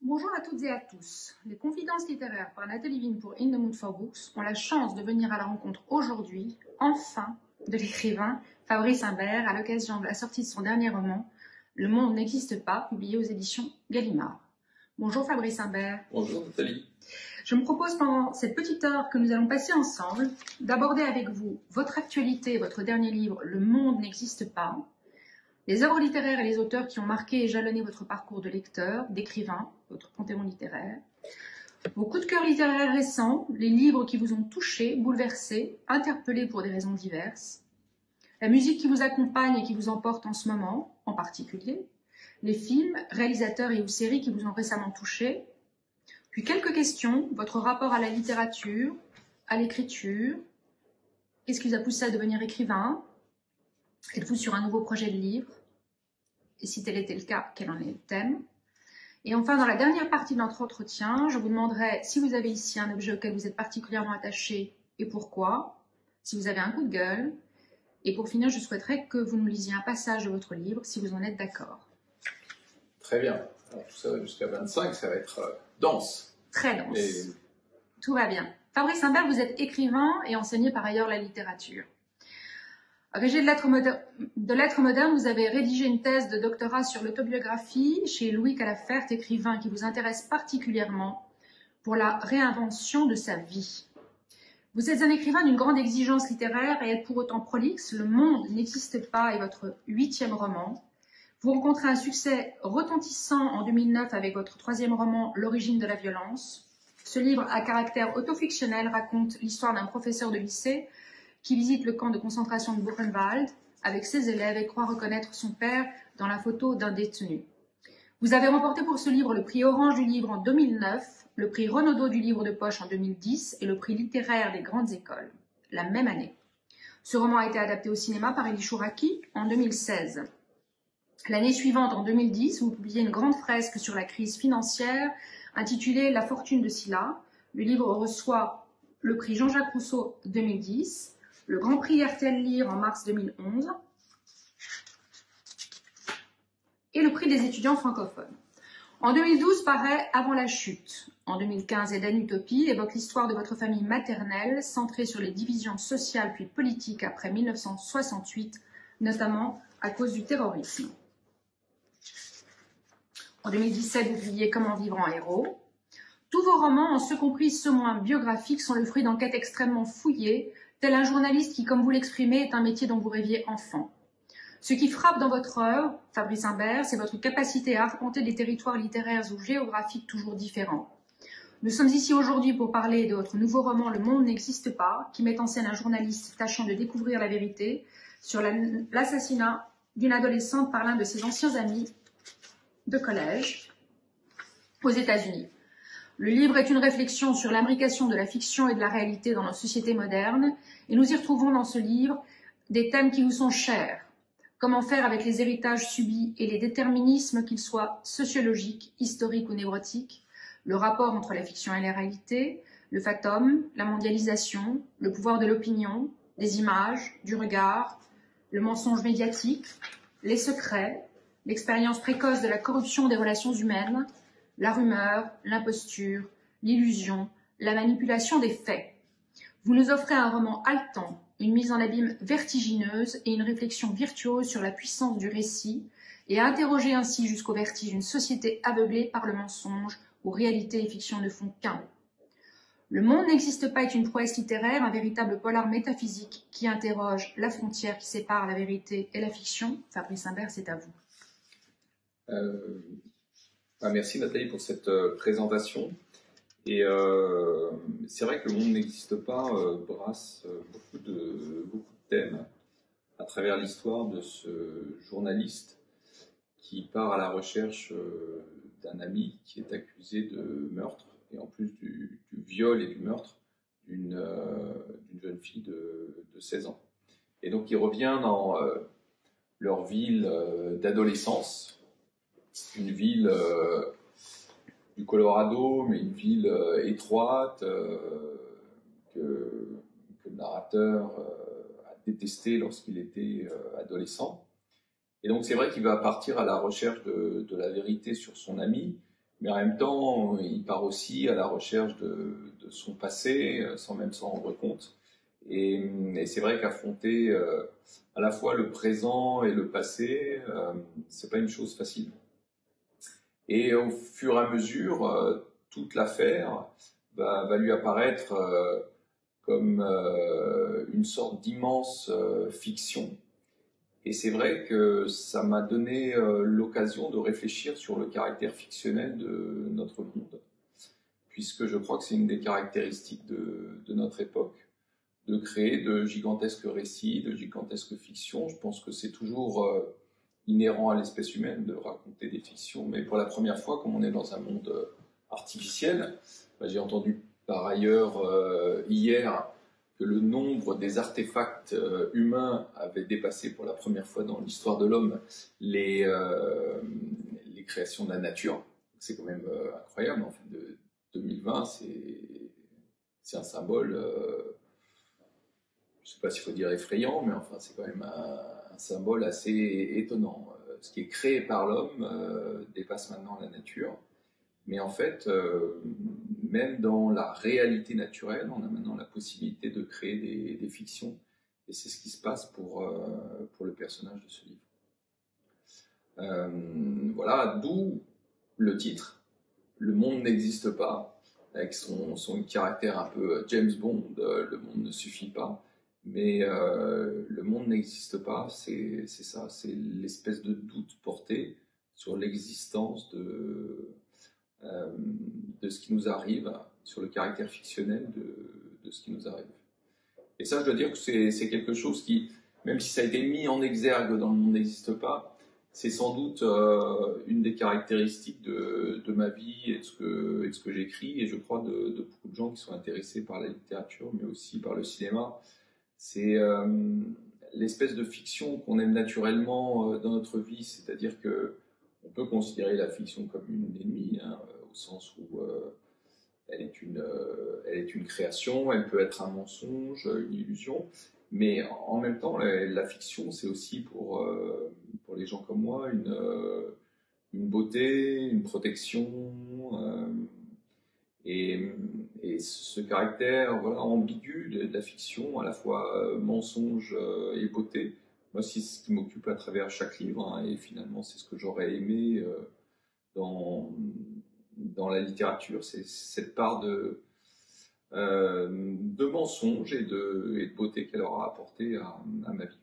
Bonjour à toutes et à tous. Les confidences littéraires par Nathalie Vine pour In the Mood for Books ont la chance de venir à la rencontre aujourd'hui, enfin, de l'écrivain Fabrice Imbert à l'occasion de la sortie de son dernier roman, Le monde n'existe pas, publié aux éditions Gallimard. Bonjour Fabrice Imbert. Bonjour Nathalie. Je me propose pendant cette petite heure que nous allons passer ensemble d'aborder avec vous votre actualité, votre dernier livre, Le monde n'existe pas, les œuvres littéraires et les auteurs qui ont marqué et jalonné votre parcours de lecteur, d'écrivain, votre panthéon littéraire, vos coups de cœur littéraires récents, les livres qui vous ont touché, bouleversé, interpellé pour des raisons diverses, la musique qui vous accompagne et qui vous emporte en ce moment, en particulier, les films, réalisateurs et ou séries qui vous ont récemment touché, puis quelques questions, votre rapport à la littérature, à l'écriture, qu'est-ce qui vous a poussé à devenir écrivain, êtes-vous sur un nouveau projet de livre? Et si tel était le cas, quel en est le thème? Et enfin, dans la dernière partie de notre entretien, je vous demanderai si vous avez ici un objet auquel vous êtes particulièrement attaché et pourquoi, si vous avez un coup de gueule. Et pour finir, je souhaiterais que vous nous lisiez un passage de votre livre, si vous en êtes d'accord. Très bien. Alors, tout ça jusqu'à 25, ça va être dense. Très dense. Et... Tout va bien. Fabrice Imbert, vous êtes écrivain et enseignez par ailleurs la littérature. Agrégé de lettres modernes, vous avez rédigé une thèse de doctorat sur l'autobiographie chez Louis Calafert, écrivain qui vous intéresse particulièrement pour la réinvention de sa vie. Vous êtes un écrivain d'une grande exigence littéraire et êtes pour autant prolixe. Le monde n'existe pas est votre 8e roman. Vous rencontrez un succès retentissant en 2009 avec votre 3e roman, L'origine de la violence. Ce livre à caractère autofictionnel raconte l'histoire d'un professeur de lycée qui visite le camp de concentration de Buchenwald avec ses élèves et croit reconnaître son père dans la photo d'un détenu. Vous avez remporté pour ce livre le prix Orange du livre en 2009, le prix Renaudot du livre de poche en 2010 et le prix littéraire des grandes écoles, la même année. Ce roman a été adapté au cinéma par Elie Chouraki en 2016. L'année suivante, en 2010, vous publiez une grande fresque sur la crise financière intitulée La fortune de Sylla. Le livre reçoit le prix Jean-Jacques Rousseau 2010, le Grand Prix RTL Lire en mars 2011 et le prix des étudiants francophones. En 2012 paraît Avant la chute. En 2015, Eden Utopie évoque l'histoire de votre famille maternelle centrée sur les divisions sociales puis politiques après 1968, notamment à cause du terrorisme. En 2017, vous publiez Comment vivre en héros. Tous vos romans, en ce compris ceux moins biographiques, sont le fruit d'enquêtes extrêmement fouillées, tel un journaliste qui, comme vous l'exprimez, est un métier dont vous rêviez enfant. Ce qui frappe dans votre œuvre, Fabrice Imbert, c'est votre capacité à arpenter des territoires littéraires ou géographiques toujours différents. Nous sommes ici aujourd'hui pour parler de votre nouveau roman « Le monde n'existe pas », qui met en scène un journaliste tâchant de découvrir la vérité sur l'assassinat d'une adolescente par l'un de ses anciens amis de collège aux États-Unis. Le livre est une réflexion sur l'imbrication de la fiction et de la réalité dans nos sociétés modernes, et nous y retrouvons dans ce livre des thèmes qui vous sont chers. Comment faire avec les héritages subis et les déterminismes, qu'ils soient sociologiques, historiques ou névrotiques, le rapport entre la fiction et la réalité, le fatum, la mondialisation, le pouvoir de l'opinion, des images, du regard, le mensonge médiatique, les secrets, l'expérience précoce de la corruption des relations humaines, la rumeur, l'imposture, l'illusion, la manipulation des faits. Vous nous offrez un roman haletant, une mise en abîme vertigineuse et une réflexion virtuose sur la puissance du récit, et à interroger ainsi jusqu'au vertige une société aveuglée par le mensonge où réalité et fiction ne font qu'un. Le monde n'existe pas est une prouesse littéraire, un véritable polar métaphysique qui interroge la frontière qui sépare la vérité et la fiction. Fabrice Imbert, c'est à vous. Merci Nathalie pour cette présentation. Et c'est vrai que Le monde n'existe pas brasse beaucoup de thèmes à travers l'histoire de ce journaliste qui part à la recherche d'un ami qui est accusé de meurtre, et en plus du viol et du meurtre d'une jeune fille de 16 ans. Et donc il revient dans leur ville d'adolescence, une ville du Colorado, mais une ville étroite que le narrateur a détesté lorsqu'il était adolescent. Et donc c'est vrai qu'il va partir à la recherche de la vérité sur son ami, mais en même temps, il part aussi à la recherche de son passé, sans même s'en rendre compte. Et c'est vrai qu'affronter à la fois le présent et le passé, c'est pas une chose facile. Et au fur et à mesure, toute l'affaire va lui apparaître comme une sorte d'immense fiction. Et c'est vrai que ça m'a donné l'occasion de réfléchir sur le caractère fictionnel de notre monde, puisque je crois que c'est une des caractéristiques de notre époque, de créer de gigantesques récits, de gigantesques fictions. Je pense que c'est toujours inhérent à l'espèce humaine de raconter des fictions, mais pour la première fois, comme on est dans un monde artificiel, j'ai entendu par ailleurs hier que le nombre des artefacts humains avait dépassé pour la première fois dans l'histoire de l'homme les créations de la nature. C'est quand même incroyable. En fait, de 2020, c'est un symbole, je ne sais pas s'il faut dire effrayant, mais enfin, c'est quand même un symbole assez étonnant. Ce qui est créé par l'homme dépasse maintenant la nature. Mais en fait, même dans la réalité naturelle, on a maintenant la possibilité de créer des fictions. Et c'est ce qui se passe pour le personnage de ce livre. Voilà, d'où le titre, Le monde n'existe pas, avec son caractère un peu James Bond, le monde ne suffit pas. Mais le monde n'existe pas, c'est ça, c'est l'espèce de doute porté sur l'existence de ce qui nous arrive, sur le caractère fictionnel de ce qui nous arrive. Et ça, je dois dire que c'est quelque chose qui, même si ça a été mis en exergue dans Le monde n'existe pas, c'est sans doute une des caractéristiques de ma vie et de ce que j'écris, et je crois de beaucoup de gens qui sont intéressés par la littérature, mais aussi par le cinéma. C'est l'espèce de fiction qu'on aime naturellement dans notre vie, c'est-à-dire que on peut considérer la fiction comme une ennemie, hein, au sens où elle est une création, elle peut être un mensonge, une illusion, mais en même temps, la fiction, c'est aussi pour les gens comme moi une beauté, une protection, euh, et, et ce caractère voilà, ambigu de la fiction, à la fois mensonge et beauté, moi, c'est ce qui m'occupe à travers chaque livre, hein, et finalement, c'est ce que j'aurais aimé dans, dans la littérature, c'est cette part de mensonge et de beauté qu'elle aura apporté à ma vie.